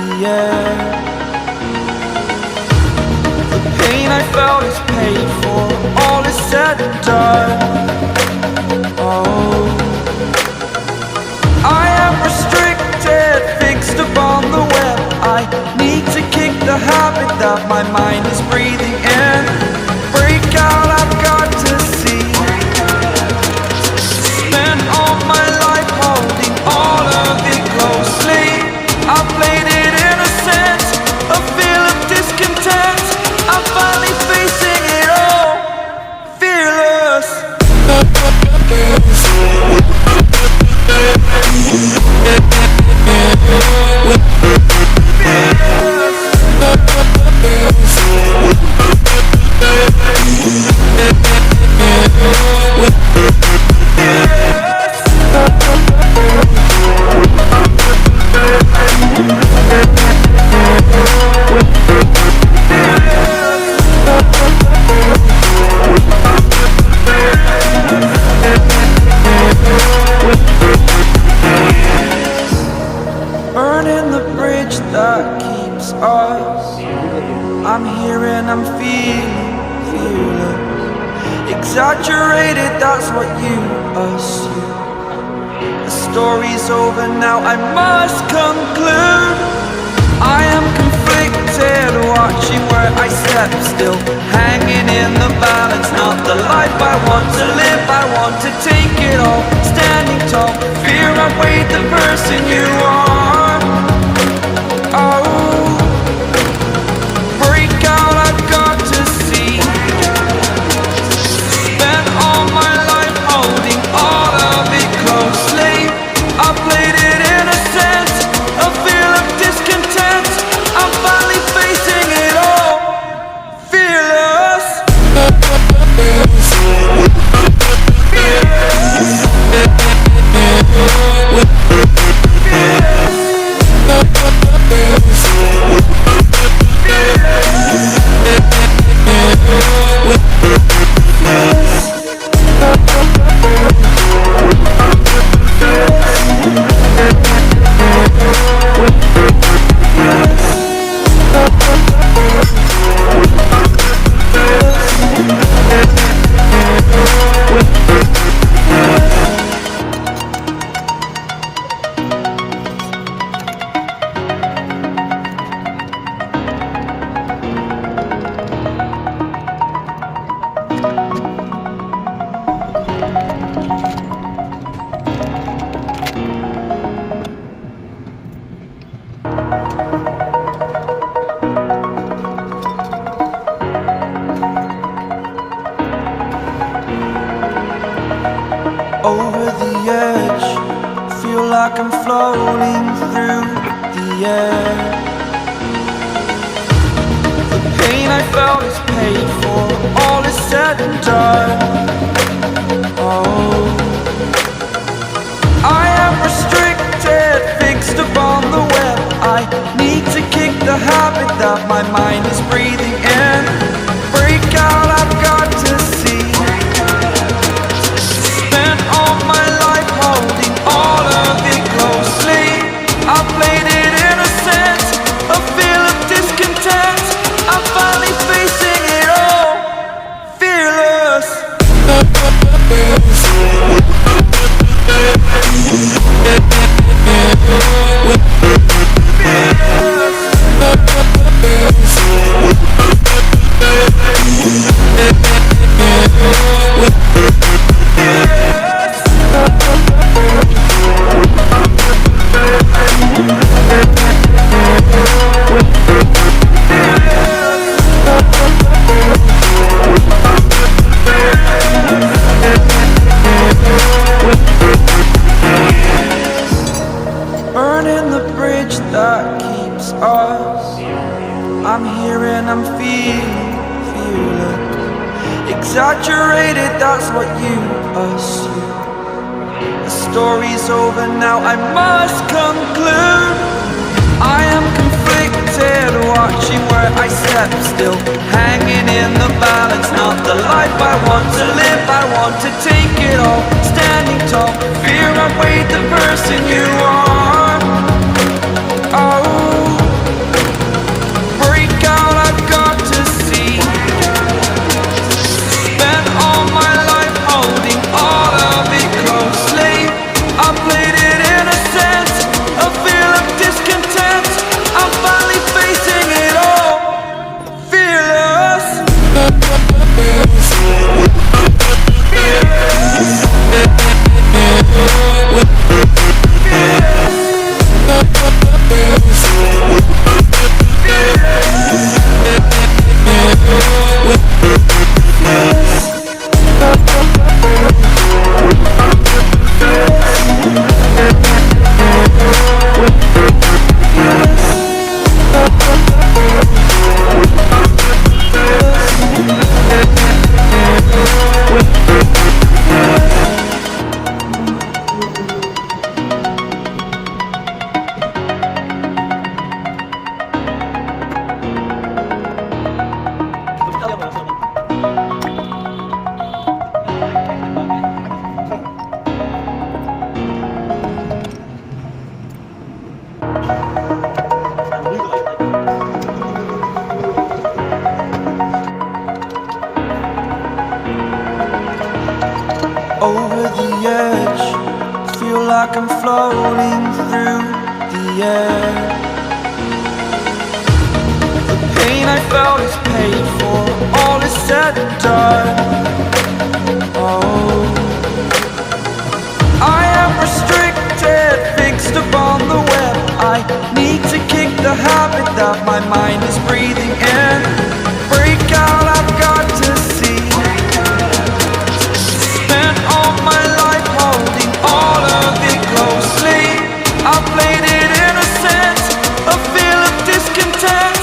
the air. The pain I felt is paid for, all is said and done. Oh, I am restricted, fixed upon the web. I need to kick the habit that my mind is breathing in. Break out, I've got to see. Spent all my life holding all of it closely. I played it innocent, a feel of discontent. I'm finally facing it all, fearless. Burning the bridge that keeps us. I'm here and I'm feeling fearless. Exaggerated, that's what you assume. The story's over now, I must conclude. I am conflicted, watching where I step still, hanging in the balance. Not the life I want to live, I want to take it all. Standing tall, fear I weighed the person you are. Oh, break out, I've got to see. Spent all my life holding all of it closely. I played it innocent, a feel of discontent. I'm finally facing it all, fearless. Over the edge, feel like I'm floating through the air. The pain I felt is paid for, all is said and done. Oh, I am restricted, fixed upon the web. I need to kick the habit that my mind is breathing in. Break out, I've got to see. Spent all my life holding all of it closely. I played it innocent, a feel of discontent. I'm finally facing it all, fearless. Burning the bridge that keeps us. I'm here and I'm feeling fearless. Exaggerated, that's what you assume. The story's over now, I must conclude. I am conflicted, watching where I step still, hanging in the balance. Not the life I want to live, I want to take it all. Standing tall, fear I weighed the person you are. Oh, floating through the air. The pain I felt is paid for, all is said and done. Oh, I am restricted, fixed upon the web. I need to kick the habit that my mind is breathing in. Break out, I've got to see. Spent all my life holding all of it closely. I played it innocent, a feel of discontent.